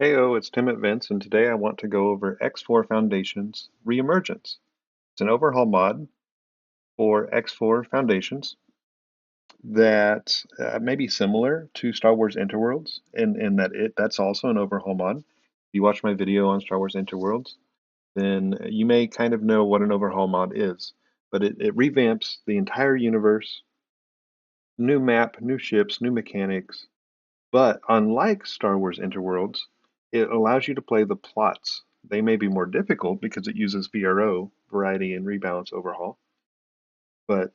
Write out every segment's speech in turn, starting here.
Heyo, it's Tim at Vince, and today I want to go over X4 Foundation's Reemergence. It's an overhaul mod for X4 Foundations that may be similar to Star Wars Interworlds in that that's also an overhaul mod. If you watch my video on Star Wars Interworlds, then you may kind of know what an overhaul mod is, but it revamps the entire universe, new map, new ships, new mechanics, but unlike Star Wars Interworlds, it allows you to play the plots. They may be more difficult because it uses VRO, Variety and Rebalance Overhaul, but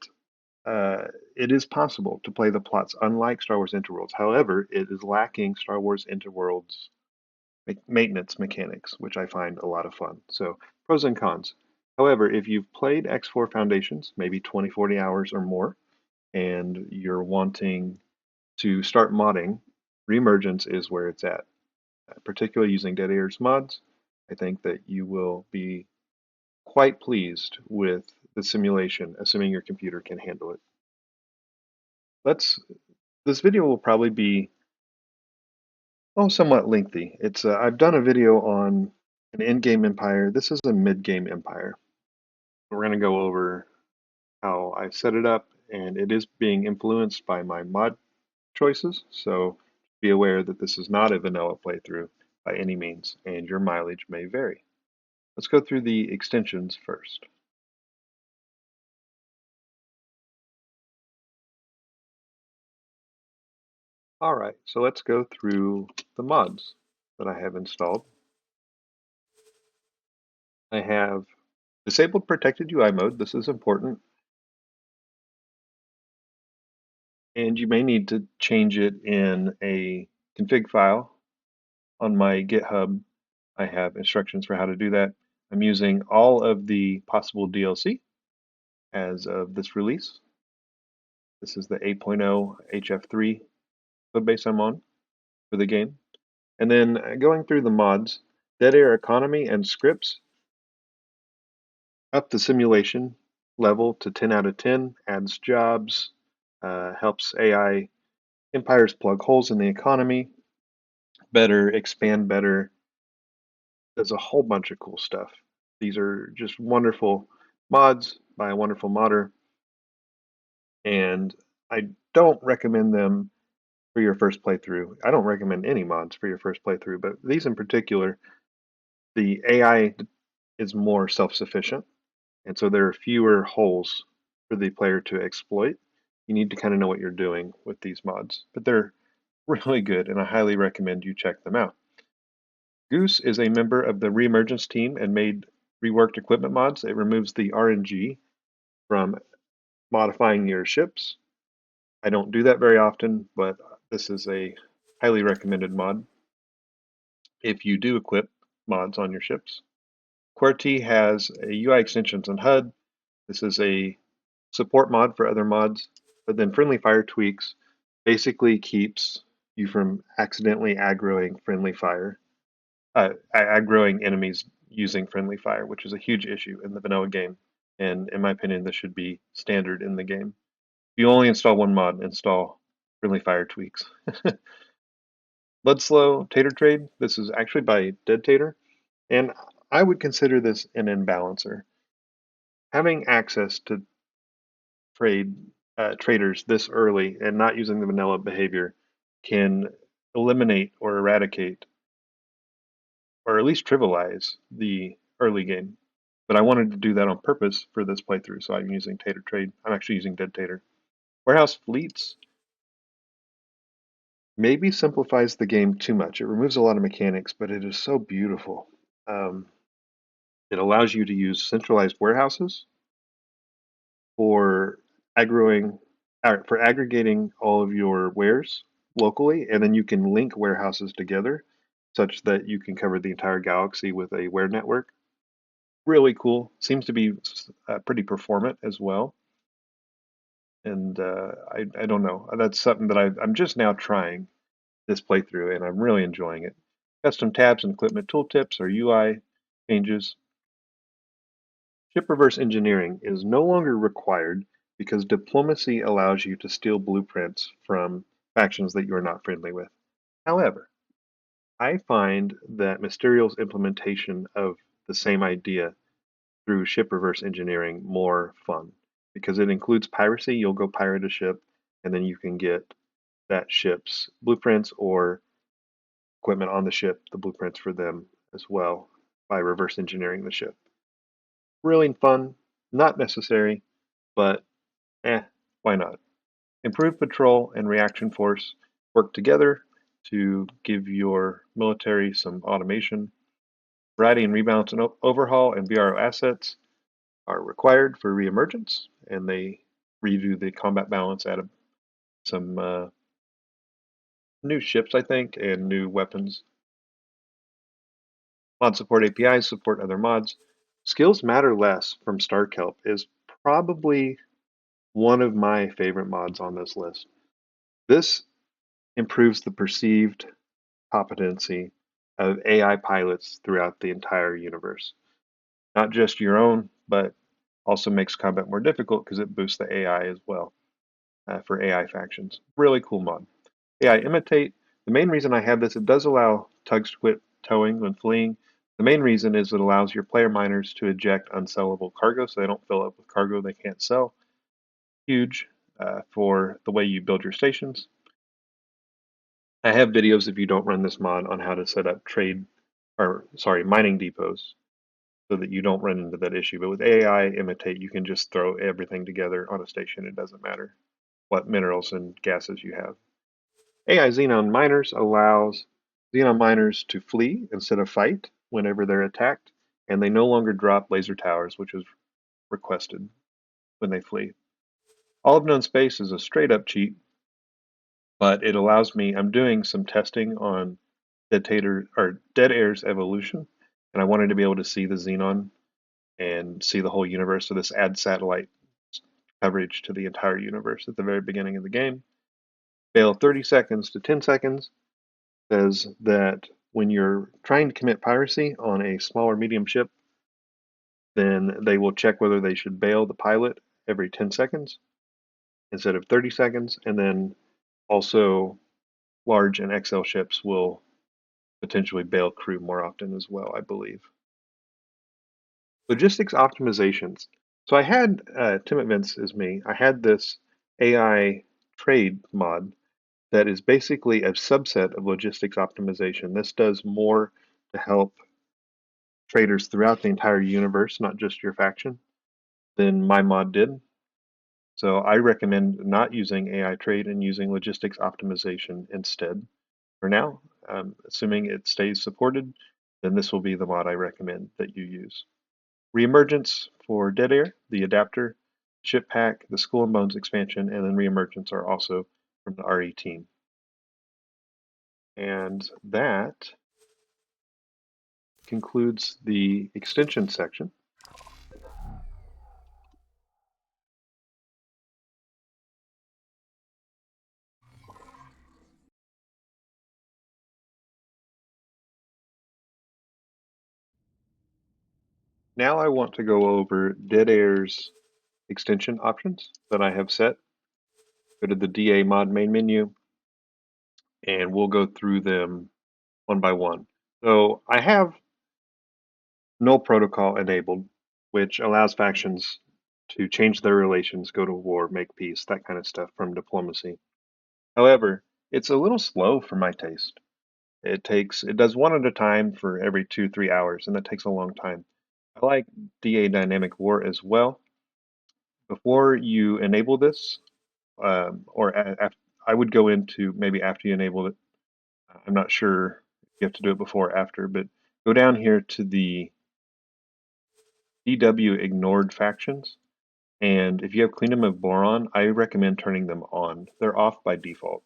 uh, it is possible to play the plots unlike Star Wars Interworlds. However, it is lacking Star Wars Interworlds maintenance mechanics, which I find a lot of fun. So, pros and cons. However, if you've played X4 Foundations, maybe 20, 40 hours or more, and you're wanting to start modding, Reemergence is where it's at. Particularly using DeadAir's mods, I think that you will be quite pleased with the simulation, assuming your computer can handle it. Let's. This video will probably be somewhat lengthy. It's I've done a video on an end-game empire. This is a mid-game empire. We're going to go over how I set it up, and it is being influenced by my mod choices. So be aware that this is not a vanilla playthrough by any means, and your mileage may vary. Let's go through the extensions first. All right, so let's go through the mods that I have installed. I have disabled protected UI mode. This is important, and you may need to change it in a config file. On my GitHub, I have instructions for how to do that. I'm using all of the possible DLC as of this release. This is the 8.0 HF3 codebase I'm on for the game. And then going through the mods, DeadAir Economy and Scripts up the simulation level to 10 out of 10, adds jobs, helps AI empires plug holes in the economy better, expand better, does a whole bunch of cool stuff. These are just wonderful mods by a wonderful modder, and I don't recommend them for your first playthrough. I don't recommend any mods for your first playthrough, but these in particular, the AI is more self-sufficient, and so there are fewer holes for the player to exploit. You need to kind of know what you're doing with these mods, but they're really good, and I highly recommend you check them out. Goose is a member of the Reemergence team and made reworked equipment mods. It removes the RNG from modifying your ships. I don't do that very often, but this is a highly recommended mod if you do equip mods on your ships. QWERTY has a UI extensions on HUD. This is a support mod for other mods, but then friendly fire tweaks basically keeps you from accidentally aggroing friendly fire, aggroing enemies using friendly fire, which is a huge issue in the vanilla game. And in my opinion, this should be standard in the game. If you only install one mod, install friendly fire tweaks. Bloodslow Tater Trade. This is actually by Dead Tater, and I would consider this an imbalancer. Having access to traders this early and not using the vanilla behavior can eliminate or eradicate or at least trivialize the early game. But I wanted to do that on purpose for this playthrough, so I'm using Tater Trade. I'm actually using Dead Tater. Warehouse Fleets maybe simplifies the game too much. It removes a lot of mechanics, but it is so beautiful. It allows you to use centralized warehouses for for aggregating all of your wares locally, and then you can link warehouses together such that you can cover the entire galaxy with a ware network. Really cool. Seems to be pretty performant as well. And I don't know. That's something that I'm just now trying this playthrough, and I'm really enjoying it. Custom tabs and equipment tooltips or UI changes. Ship reverse engineering is no longer required because diplomacy allows you to steal blueprints from factions that you are not friendly with. However, I find that Mysterio's implementation of the same idea through ship reverse engineering more fun because it includes piracy. You'll go pirate a ship, and then you can get that ship's blueprints or equipment on the ship, the blueprints for them as well by reverse engineering the ship. Really fun, not necessary, but why not? Improved patrol and reaction force work together to give your military some automation. Variety and rebalance and overhaul and BRO assets are required for reemergence, and they redo the combat balance, added some new ships, I think, and new weapons. Mod support APIs support other mods. Skills Matter Less from Starkelp is probably one of my favorite mods on this list. This improves the perceived competency of AI pilots throughout the entire universe. Not just your own, but also makes combat more difficult because it boosts the AI as well for AI factions. Really cool mod. AI Imitate. The main reason I have this, it does allow tugs to quit towing when fleeing. The main reason is it allows your player miners to eject unsellable cargo so they don't fill up with cargo they can't sell. Huge for the way you build your stations. I have videos if you don't run this mod on how to set up mining depots so that you don't run into that issue. But with AI Imitate, you can just throw everything together on a station. It doesn't matter what minerals and gases you have. AI Xenon Miners allows Xenon miners to flee instead of fight whenever they're attacked, and they no longer drop laser towers, which is requested when they flee. All of Known Space is a straight up cheat, but it allows me, I'm doing some testing on DeadAir's evolution, and I wanted to be able to see the Xenon and see the whole universe, so this adds satellite coverage to the entire universe at the very beginning of the game. Bail 30 seconds to 10 seconds says that when you're trying to commit piracy on a small or medium ship, then they will check whether they should bail the pilot every 10 seconds instead of 30 seconds. And then also large and XL ships will potentially bail crew more often as well, I believe. Logistics optimizations. So I had, Tim Vince is me, I had this AI trade mod that is basically a subset of logistics optimization. This does more to help traders throughout the entire universe, not just your faction, than my mod did. So I recommend not using AI trade and using logistics optimization instead. For now, assuming it stays supported, then this will be the mod I recommend that you use. Reemergence for DeadAir, the adapter, ship pack, the Skull and Bones expansion, and then Reemergence are also from the RE team. And that concludes the extension section. Now I want to go over DeadAir's extension options that I have set. Go to the DA mod main menu, and we'll go through them one by one. So I have null protocol enabled, which allows factions to change their relations, go to war, make peace, that kind of stuff from diplomacy. However, it's a little slow for my taste. It does one at a time for every 2-3 hours, and that takes a long time. I like DA dynamic war as well. Before you enable this, I would go into maybe after you enable it. I'm not sure if you have to do it before or after, but go down here to the DW ignored factions. And if you have Kingdom of Boron, I recommend turning them on. They're off by default.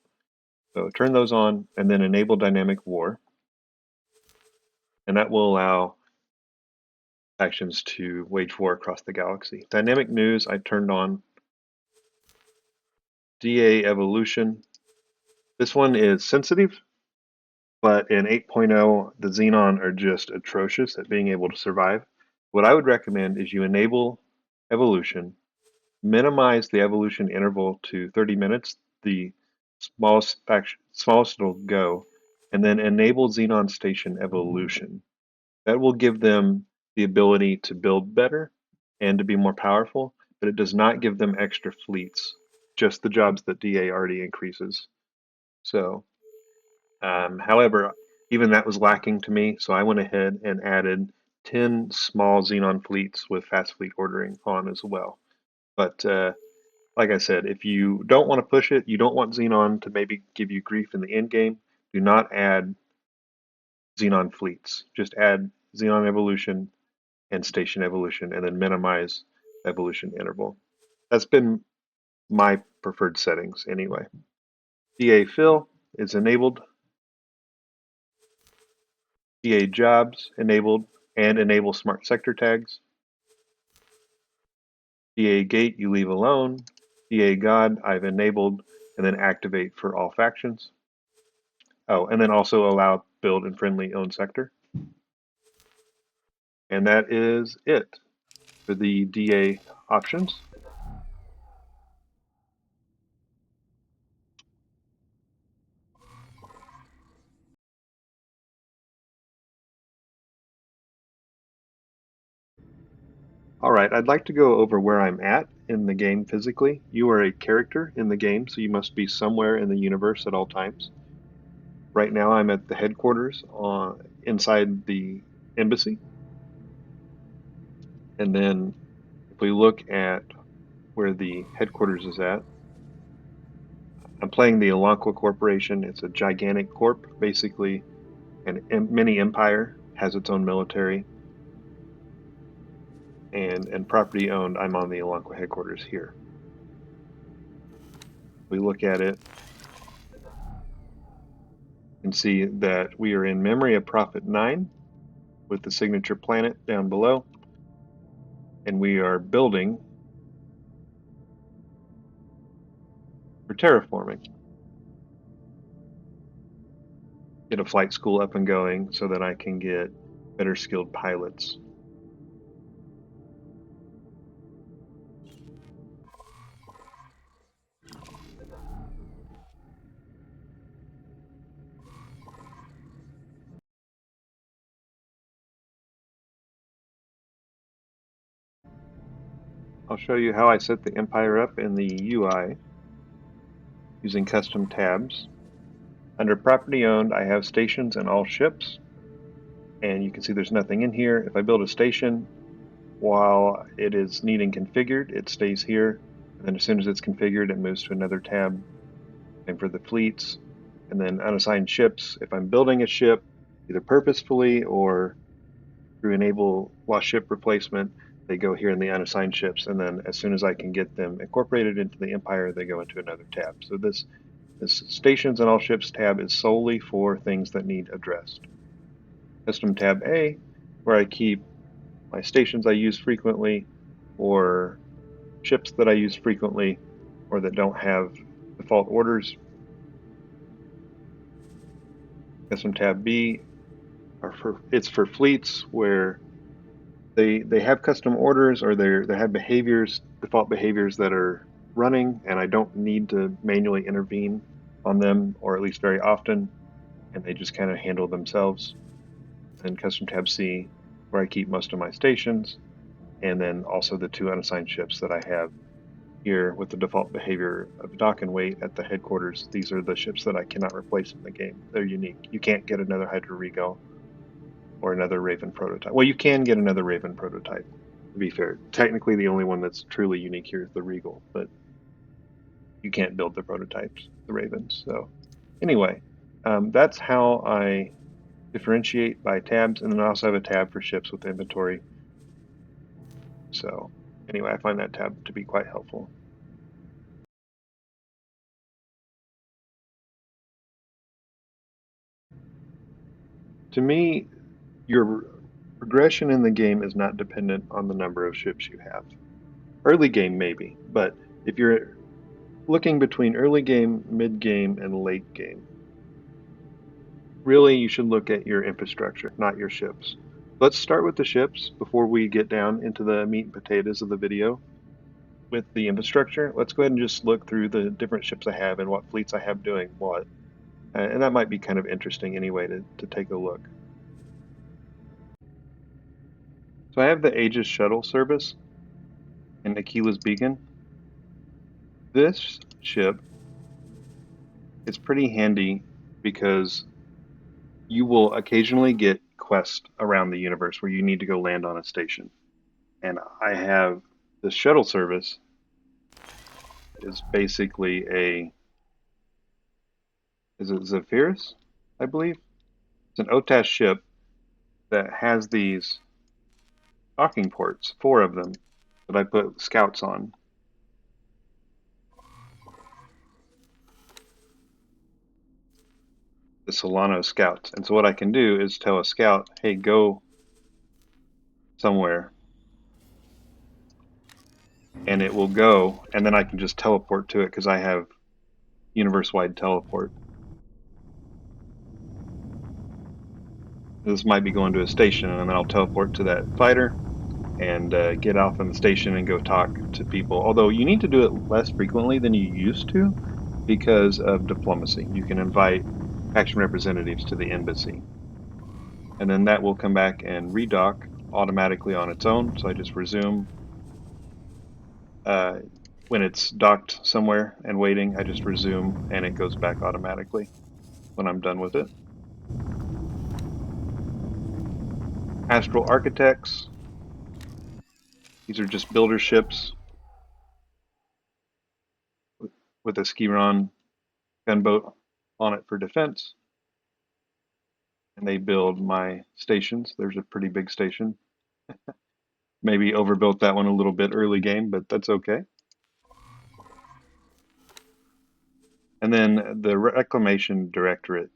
So turn those on and then enable Dynamic War. And that will allow factions to wage war across the galaxy. Dynamic News, I turned on. DA Evolution. This one is sensitive, but in 8.0, the Xenon are just atrocious at being able to survive. What I would recommend is you enable evolution, minimize the evolution interval to 30 minutes, the smallest it'll go, and then enable Xenon Station Evolution. That will give them the ability to build better and to be more powerful, but it does not give them extra fleets, just the jobs that DA already increases. So, however, even that was lacking to me, so I went ahead and added 10 small Xenon fleets with fast fleet ordering on as well. But like I said, if you don't want to push it, you don't want Xenon to maybe give you grief in the end game, do not add Xenon fleets. Just add Xenon evolution and station evolution, and then minimize evolution interval. That's been my preferred settings anyway. DA fill is enabled, DA jobs enabled, and enable smart sector tags. DA gate you leave alone, DA god I've enabled, and then activate for all factions. Oh, and then also allow build in friendly owned sector. And that is it for the DA options. All right, I'd like to go over where I'm at in the game physically. You are a character in the game, so you must be somewhere in the universe at all times. Right now, I'm at the headquarters inside the embassy. And then if we look at where the headquarters is at, I'm playing the Alaankwa Corporation. It's a gigantic corp, basically an mini empire, has its own military, and property owned. I'm on the Alaankwa headquarters here. We look at it and see that we are in memory of Prophet 9 with the signature planet down below, and we are building for terraforming. Get a flight school up and going so that I can get better skilled pilots. I'll show you how I set the Empire up in the UI using custom tabs. Under property owned, I have stations and all ships, and you can see there's nothing in here. If I build a station, while it is needing configured, it stays here, and then as soon as it's configured, it moves to another tab. Same for the fleets, and then unassigned ships. If I'm building a ship, either purposefully or through enable lost ship replacement, they go here in the unassigned ships, and then as soon as I can get them incorporated into the Empire, they go into another tab. So this stations and all ships tab is solely for things that need addressed. Custom tab A, where I keep my stations I use frequently, or ships that I use frequently, or that don't have default orders. Custom tab B it's for fleets where they have custom orders, or they have default behaviors that are running, and I don't need to manually intervene on them, or at least very often, and they just kind of handle themselves. And custom tab C, where I keep most of my stations, and then also the 2 unassigned ships that I have here with the default behavior of dock and wait at the headquarters. These are the ships that I cannot replace in the game. They're unique. You can't get another Hydra Regal or another Raven prototype. Well, you can get another Raven prototype, to be fair. Technically, the only one that's truly unique here is the Regal, but you can't build the prototypes, the Ravens. So anyway, that's how I differentiate by tabs, and then I also have a tab for ships with inventory. So anyway, I find that tab to be quite helpful. To me, your progression in the game is not dependent on the number of ships you have. Early game maybe, but if you're looking between early game, mid game, and late game, really you should look at your infrastructure, not your ships. Let's start with the ships before we get down into the meat and potatoes of the video. With the infrastructure, let's go ahead and just look through the different ships I have and what fleets I have doing what. And that might be kind of interesting anyway to take a look. So I have the Aegis shuttle service in Aquila's Beacon. This ship is pretty handy because you will occasionally get quests around the universe where you need to go land on a station. And I have the shuttle service is basically is it Zephyrus, I believe? It's an OTAS ship that has these docking ports, 4 of them, that I put scouts on. The Solano scouts. And so what I can do is tell a scout, hey, go somewhere, and it will go, and then I can just teleport to it because I have universe-wide teleport. This might be going to a station, and then I'll teleport to that fighter and get off on the station and go talk to people. Although you need to do it less frequently than you used to because of diplomacy. You can invite faction representatives to the embassy, and then that will come back and redock automatically on its own. So I just resume. Uh, when it's docked somewhere and waiting, I just resume and it goes back automatically when I'm done with it. Astral Architects. These are just builder ships with a Skiron gunboat on it for defense. And they build my stations. There's a pretty big station. Maybe overbuilt that one a little bit early game, but that's okay. And then the Reclamation Directorate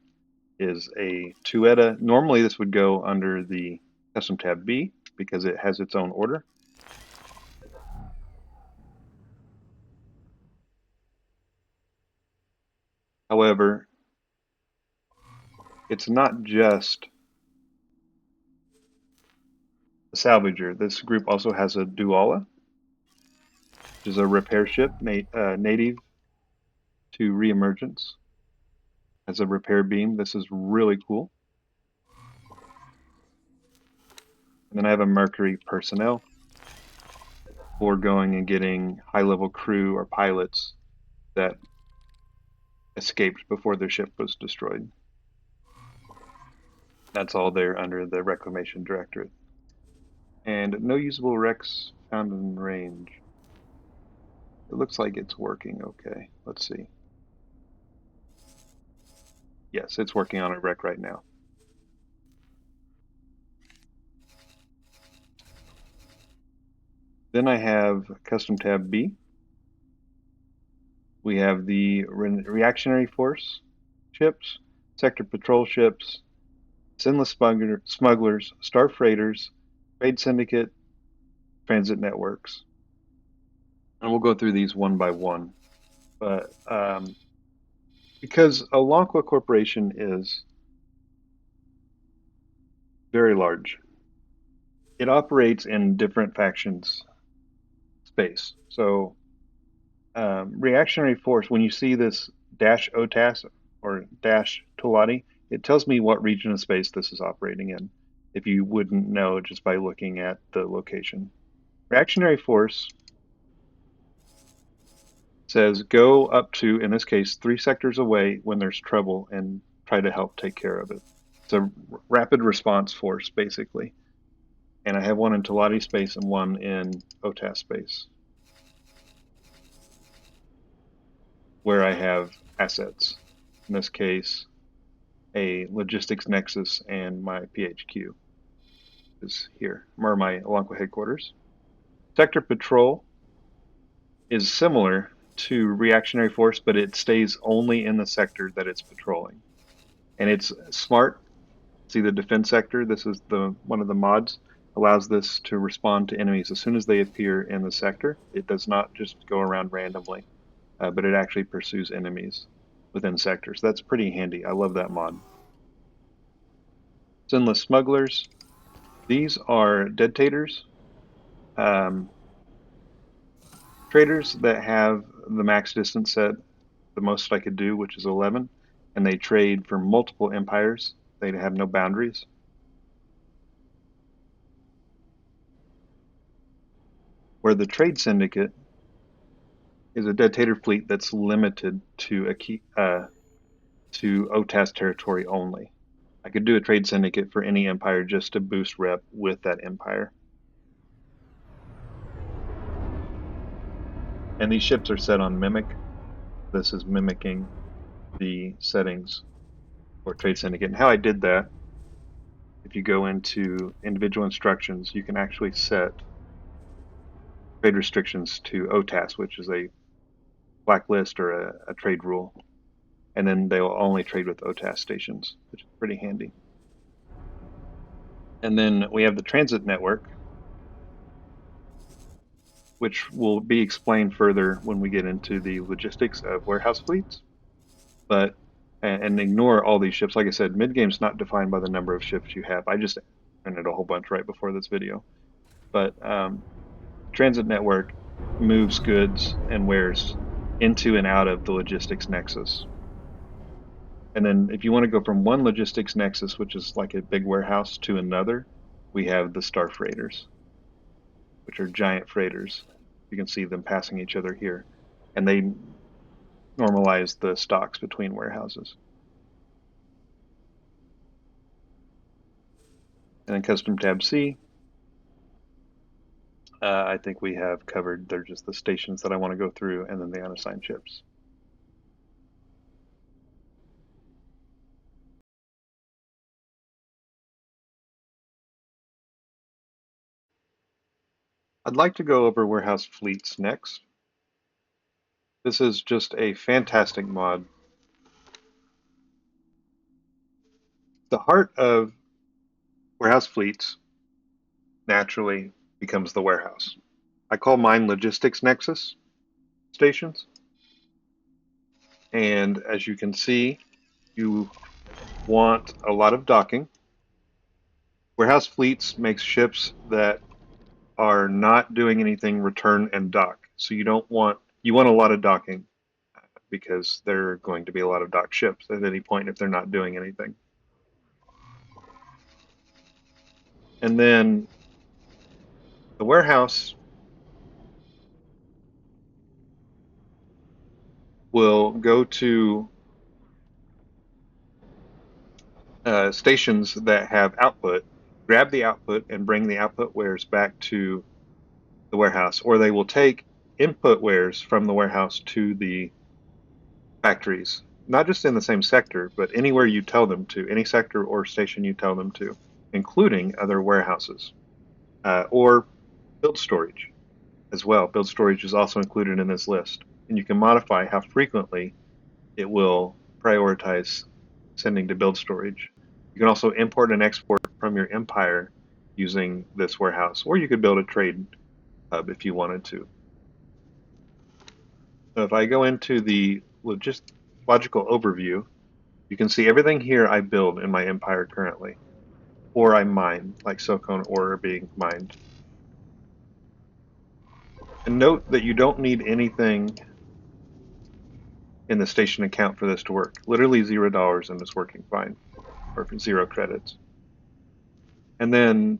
is a Tueta. Normally this would go under the Custom Tab B because it has its own order. However, it's not just a salvager. This group also has a Duala, which is a repair ship native to Reemergence. Has a repair beam. This is really cool. And then I have a Mercury personnel for going and getting high-level crew or pilots that escaped before their ship was destroyed. That's all there under the Reclamation Directorate. And no usable wrecks found in range. It looks like it's working okay. Let's see. Yes, it's working on a wreck right now. Then I have Custom Tab B. We have the Reactionary Force ships, Sector Patrol ships, Sinless Smugglers, Star Freighters, Trade Syndicate, Transit Networks. And we'll go through these one by one. But because Alaankwa Corporation is very large, it operates in different factions space. So Reactionary Force, when you see this dash OTAS or dash Tolati, it tells me what region of space this is operating in, if you wouldn't know just by looking at the location. Reactionary Force says go up to, in this case, 3 sectors away when there's trouble and try to help take care of it. It's a rapid response force, basically. And I have one in Tolati space and one in OTAS space, where I have assets. In this case, a logistics nexus and my PHQ is here, or my Alaankwa headquarters. Sector Patrol is similar to Reactionary Force, but it stays only in the sector that it's patrolling. And it's smart. See the defense sector? This is one of the mods. Allows this to respond to enemies as soon as they appear in the sector. It does not just go around randomly, but it actually pursues enemies within sectors. That's pretty handy. I love that mod. Sinless Smugglers. These are Deadtators. Traders that have the max distance set, the most I could do, which is 11, and they trade for multiple empires. They have no boundaries. Where the trade syndicate is a dictator fleet that's limited to to OTAS territory only. I could do a trade syndicate for any empire just to boost rep with that empire. And these ships are set on Mimic. This is mimicking the settings for trade syndicate. And how I did that, if you go into individual instructions, you can actually set trade restrictions to OTAS, which is a blacklist or a trade rule. And then they will only trade with OTAS stations, which is pretty handy. And then we have the transit network, which will be explained further when we get into the logistics of warehouse fleets. But and ignore all these ships. Like I said, mid-game's not defined by the number of ships you have. I just printed a whole bunch right before this video. But transit network moves goods and wares into and out of the logistics nexus. And then if you want to go from one logistics nexus, which is like a big warehouse, to another, we have the star freighters, which are giant freighters. You can see them passing each other here. And they normalize the stocks between warehouses. And then custom tab C, I think we have covered. They're just the stations that I want to go through, and then the unassigned ships. I'd like to go over warehouse fleets next. This is just a fantastic mod. The heart of warehouse fleets naturally becomes the warehouse. I call mine logistics nexus stations. And as you can see, you want a lot of docking. Warehouse fleets makes ships that are not doing anything return and dock. So you want a lot of docking because there are going to be a lot of docked ships at any point if they're not doing anything. And then the warehouse will go to stations that have output, grab the output and bring the output wares back to the warehouse, or they will take input wares from the warehouse to the factories, not just in the same sector, but anywhere you tell them to, any sector or station you tell them to, including other warehouses, or build storage as well. Build storage is also included in this list, and you can modify how frequently it will prioritize sending to build storage. You can also import and export from your empire using this warehouse, or you could build a trade hub if you wanted to. So if I go into the logical overview, you can see everything here I build in my empire currently, or I mine, like silicone ore being mined. And note that you don't need anything in the station account for this to work. Literally $0 and it's working fine, or 0 credits. And then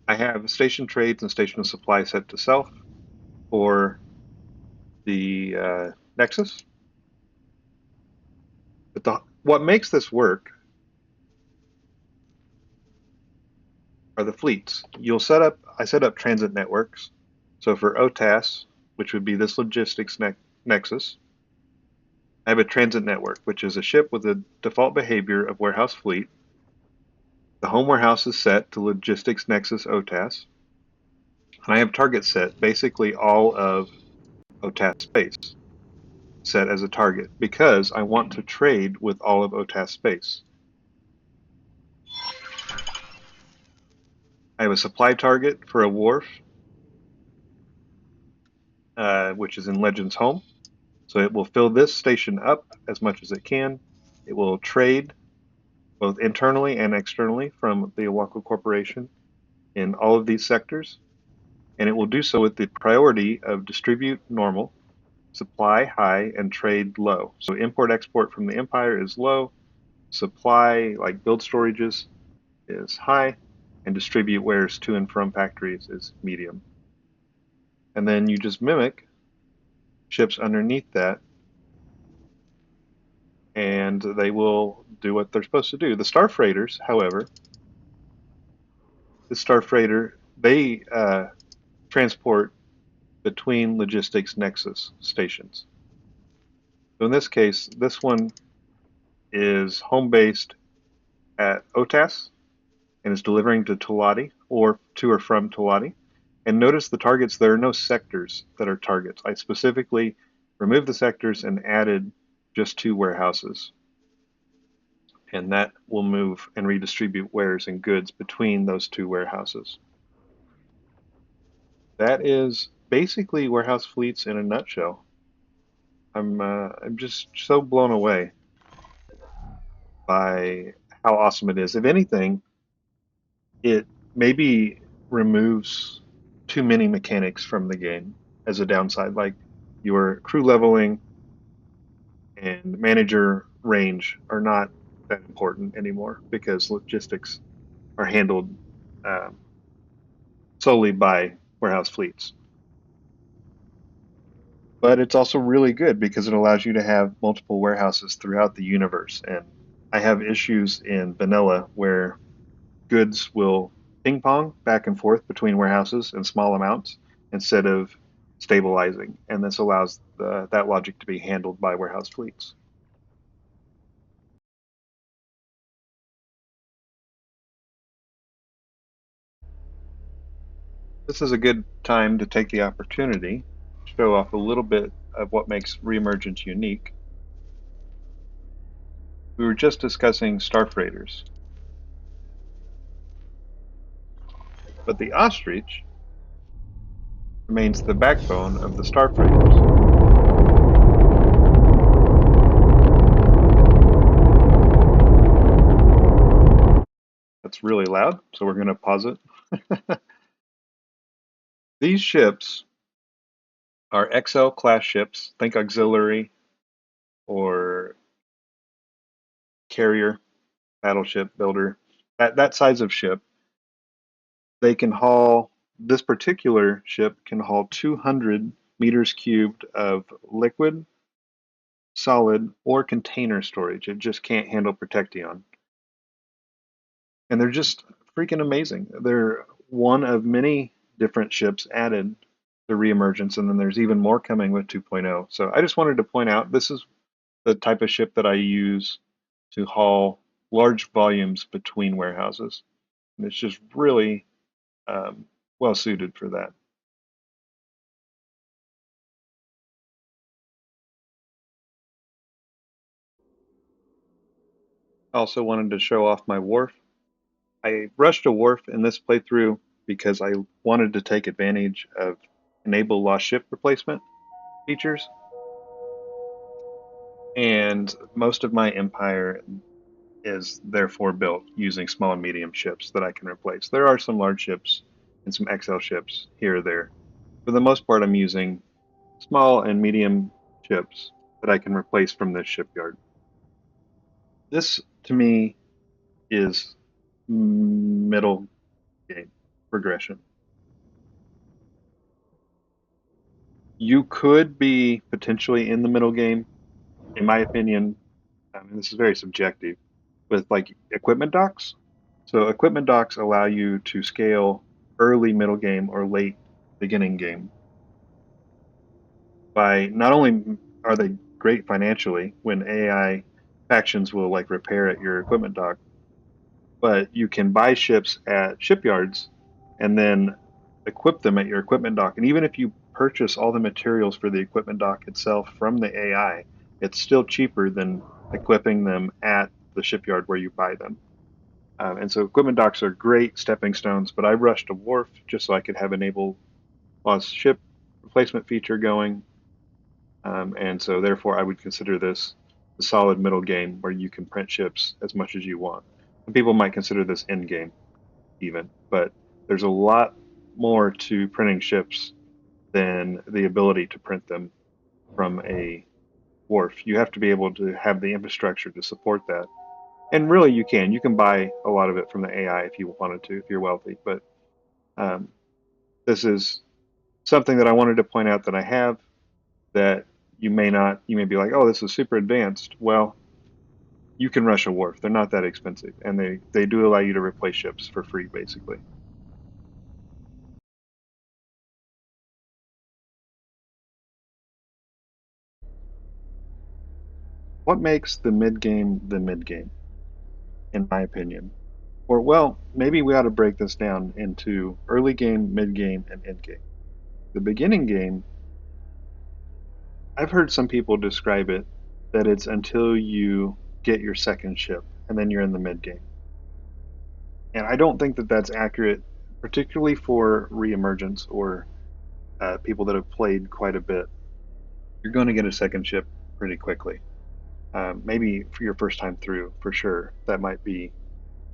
I have station trades and station supply set to self for the Nexus. But what makes this work are the fleets. I set up transit networks. So for OTAS, which would be this logistics nexus, I have a transit network, which is a ship with a default behavior of warehouse fleet. The home warehouse is set to logistics nexus OTAS. And I have target set, basically all of OTAS space set as a target because I want to trade with all of OTAS space. I have a supply target for a wharf, which is in Legends Home. So it will fill this station up as much as it can. It will trade both internally and externally from the Alaankwa Corporation in all of these sectors. And it will do so with the priority of distribute normal supply high and trade low. So import export from the empire is low, supply like build storages is high, and distribute wares to and from factories is medium. And then you just mimic ships underneath that, and they will do what they're supposed to do. The star freighters, however, the star freighter, they transport between logistics nexus stations. So in this case, this one is home based at OTAS and is delivering to Tulati or to or from Tulati. And notice the targets, there are no sectors that are targets. I specifically removed the sectors and added just 2 warehouses. And that will move and redistribute wares and goods between those 2 warehouses. That is basically warehouse fleets in a nutshell. I'm just so blown away by how awesome it is. If anything, it maybe removes too many mechanics from the game as a downside, like your crew leveling and manager range are not that important anymore because logistics are handled um, solely by warehouse fleets. But it's also really good because it allows you to have multiple warehouses throughout the universe. And I have issues in vanilla where goods will ping pong back and forth between warehouses in small amounts instead of stabilizing. And this allows that logic to be handled by warehouse fleets. This is a good time to take the opportunity to show off a little bit of what makes Reemergence unique. We were just discussing star freighters, but the ostrich remains the backbone of the star freighters. That's really loud, so we're going to pause it. These ships are XL class ships. Think auxiliary or carrier, battleship, builder. That size of ship, they can haul. This particular ship can haul 200 meters cubed of liquid, solid, or container storage. It just can't handle Protection. And they're just freaking amazing. They're one of many different ships added to Reemergence, and then there's even more coming with 2.0. So I just wanted to point out this is the type of ship that I use to haul large volumes between warehouses. And it's just really well suited for that. I also wanted to show off my wharf. I rushed a wharf in this playthrough because I wanted to take advantage of enable lost ship replacement features. And most of my empire is therefore built using small and medium ships that I can replace. There are some large ships and some XL ships here or there. For the most part, I'm using small and medium ships that I can replace from this shipyard. This, to me, is middle game progression. You could be potentially in the middle game, in my opinion. I mean, this is very subjective with like equipment docks. So equipment docks allow you to scale early middle game or late beginning game by not only are they great financially when AI factions will like repair at your equipment dock, but you can buy ships at shipyards and then equip them at your equipment dock. And even if you purchase all the materials for the equipment dock itself from the AI, it's still cheaper than equipping them at the shipyard where you buy them. And so equipment docks are great stepping stones, but I rushed a wharf just so I could have enable lost ship replacement feature going. And so therefore I would consider this the solid middle game where you can print ships as much as you want. And people might consider this end game even, but there's a lot more to printing ships than the ability to print them. from a wharf. You have to be able to have the infrastructure to support that. And really, you can buy a lot of it from the AI if you wanted to, if you're wealthy. But um, this is something that I wanted to point out that I have that you may not. You may be like, oh, this is super advanced. Well, you can rush a wharf. They're not that expensive, and they do allow you to replace ships for free, basically. What makes the mid game, in my opinion? Or, well, maybe we ought to break this down into early game, mid game, and end game. The beginning game, I've heard some people describe it that it's until you get your second ship, and then you're in the mid game. And I don't think that that's accurate, particularly for Reemergence or people that have played quite a bit. You're going to get a second ship pretty quickly. Maybe for your first time through, for sure, that might be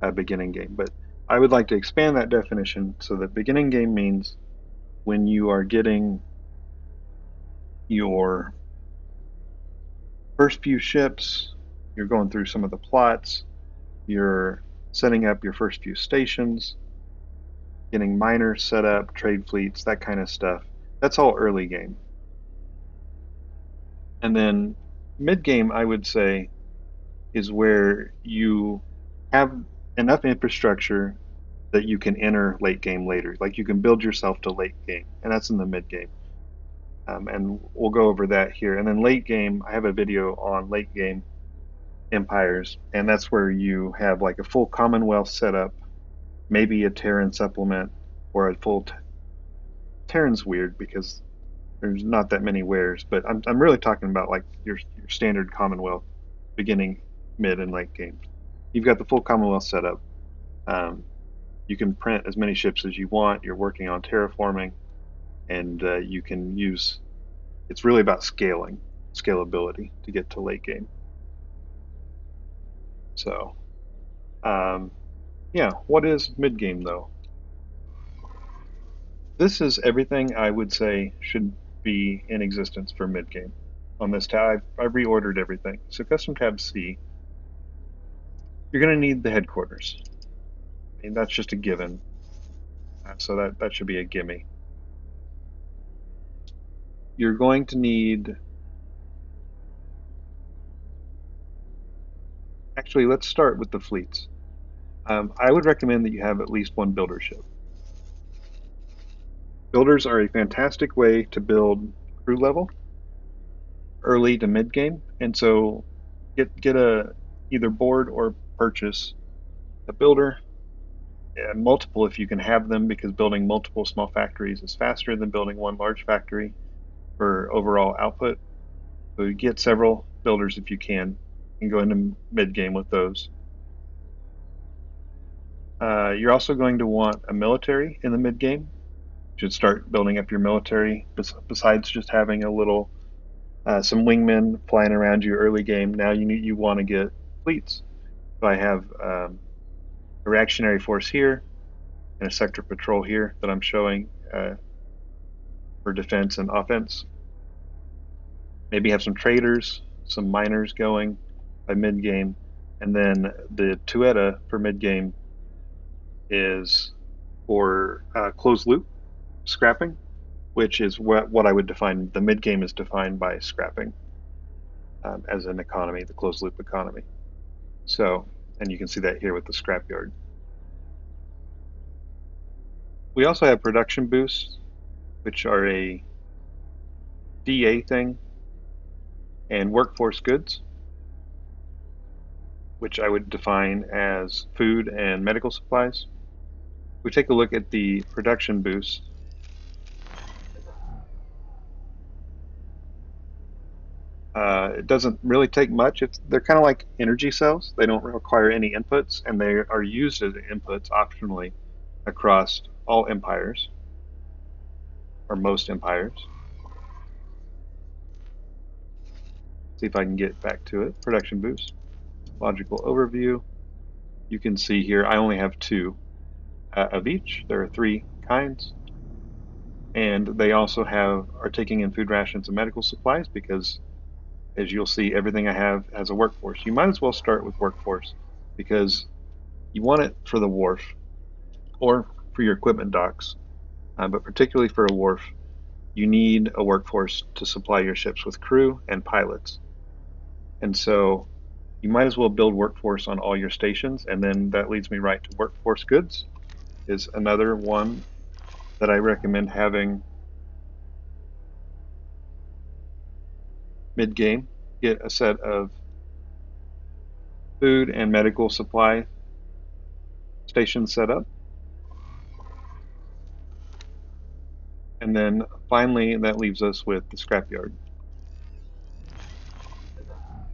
a beginning game. But I would like to expand that definition so that beginning game means when you are getting your first few ships, you're going through some of the plots, you're setting up your first few stations, getting miners set up, trade fleets, that kind of stuff. That's all early game. And then mid game, I would say, is where you have enough infrastructure that you can enter late game later. Like you can build yourself to late game, and that's in the mid game. And we'll go over that here. And then late game, I have a video on late game empires, and that's where you have like a full Commonwealth setup, maybe a Terran supplement, or a full Terran's weird because there's not that many wares, but I'm really talking about like your standard Commonwealth beginning, mid, and late games. You've got the full Commonwealth setup. Um, you can print as many ships as you want. You're working on terraforming, and you can use. It's really about scalability to get to late game. So, um, yeah, what is mid game though? This is everything I would say should be in existence for mid game. On this tab, I've reordered everything. So custom tab C, you're going to need the headquarters. I mean, that's just a given. So that should be a gimme. You're going to need, actually, let's start with the fleets. I would recommend that you have at least one builder ship. Builders are a fantastic way to build crew level early to mid game, and so get a either board or purchase a builder, and multiple if you can have them, because building multiple small factories is faster than building one large factory for overall output. So you get several builders if you can, and go into mid game with those. You're also going to want a military in the mid game. You should start building up your military besides just having a little some wingmen flying around you early game. Now you want to get fleets. So I have a reactionary force here and a sector patrol here that I'm showing for defense and offense. Maybe have some traders, some miners going by mid game, and then the Tueta for mid game is for closed loop scrapping, which is what I would define. The mid game is defined by scrapping as an economy, the closed loop economy. So, and you can see that here with the scrapyard. We also have production boosts, which are a DA thing, and workforce goods, which I would define as food and medical supplies. If we take a look at the production boost, it doesn't really take much. They're kind of like energy cells. They don't require any inputs, and they are used as inputs optionally across all empires, or most empires. See if I can get back to it. Production boost, logical overview. You can see here I only have two of each. There are three kinds. And they also are taking in food rations and medical supplies because, as you'll see, everything I have has a workforce. You might as well start with workforce because you want it for the wharf or for your equipment docks, but particularly for a wharf, you need a workforce to supply your ships with crew and pilots. And so you might as well build workforce on all your stations. And then that leads me right to workforce goods is another one that I recommend having mid-game. Get a set of food and medical supply stations set up. And then finally, that leaves us with the scrapyard.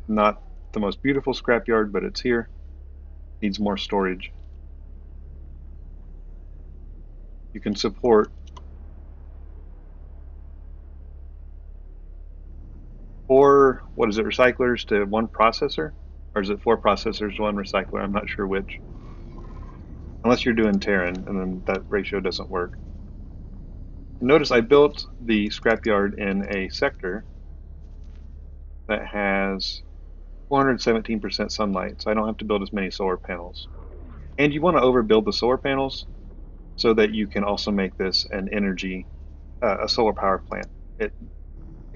Not the most beautiful scrapyard, but it's here. Needs more storage. You can support 4, what is it, recyclers to 1 processor? Or is it 4 processors to 1 recycler? I'm not sure which. Unless you're doing Terran, and then that ratio doesn't work. Notice I built the scrapyard in a sector that has 417% sunlight, so I don't have to build as many solar panels. And you want to overbuild the solar panels so that you can also make this an energy, a solar power plant. It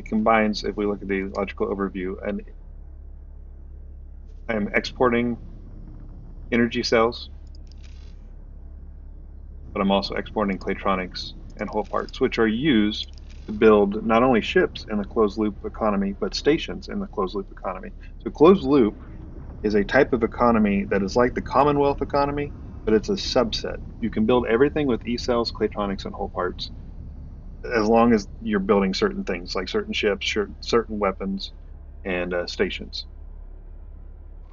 combines, if we look at the logical overview, and I am exporting energy cells, but I'm also exporting Claytronics and whole parts, which are used to build not only ships in the closed loop economy, but stations in the closed loop economy. So closed loop is a type of economy that is like the Commonwealth economy, but it's a subset. You can build everything with E-cells, Claytronics, and whole parts, as long as you're building certain things, like certain ships, certain weapons, and stations.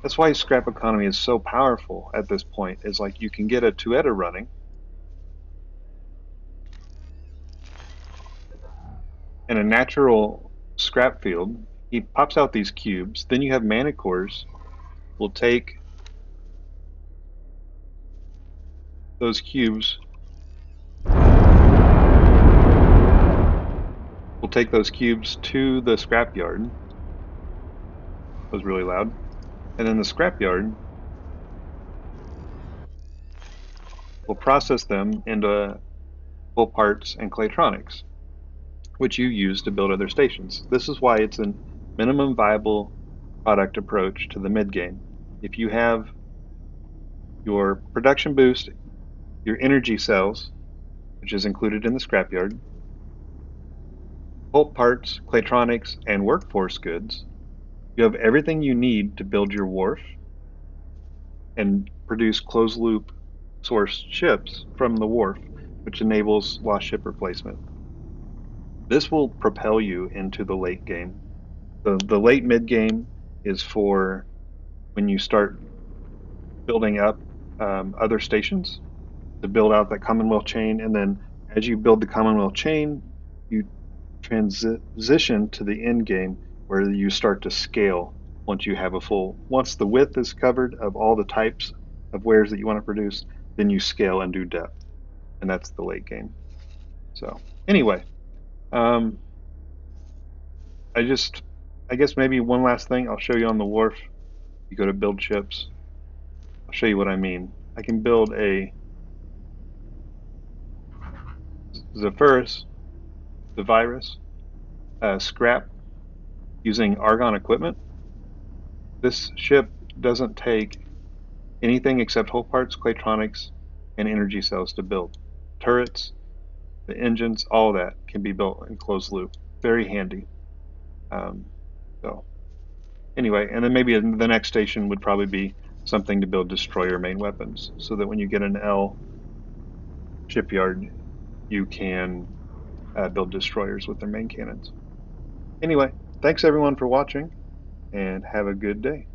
That's why scrap economy is so powerful at this point, is like you can get a Tueta running, in a natural scrap field. He pops out these cubes. Then you have manicores will take those cubes, to the scrapyard. That was really loud. And then the scrapyard will process them into full parts and Claytronics, which you use to build other stations. This is why it's a minimum viable product approach to the mid-game. If you have your production boost, your energy cells, which is included in the scrapyard, whole parts, Claytronics, and workforce goods, you have everything you need to build your wharf and produce closed loop source ships from the wharf, which enables lost ship replacement. This will propel you into the late game. The late mid game is for when you start building up other stations to build out that Commonwealth chain, and then as you build the Commonwealth chain, you transition to the end game where you start to scale once you have once the width is covered of all the types of wares that you want to produce, then you scale and do depth, and that's the late game. So anyway, um, I guess maybe one last thing I'll show you on the wharf. You go to build ships. I'll show you what I mean. I can build a Zephyrus, the virus, scrap using argon equipment. This ship doesn't take anything except whole parts, Claytronics, and energy cells to build. Turrets, the engines, all that can be built in closed loop. Very handy. So anyway, and then maybe the next station would probably be something to build destroyer main weapons, so that when you get an L shipyard, you can build destroyers with their main cannons. Anyway, thanks everyone for watching, and have a good day.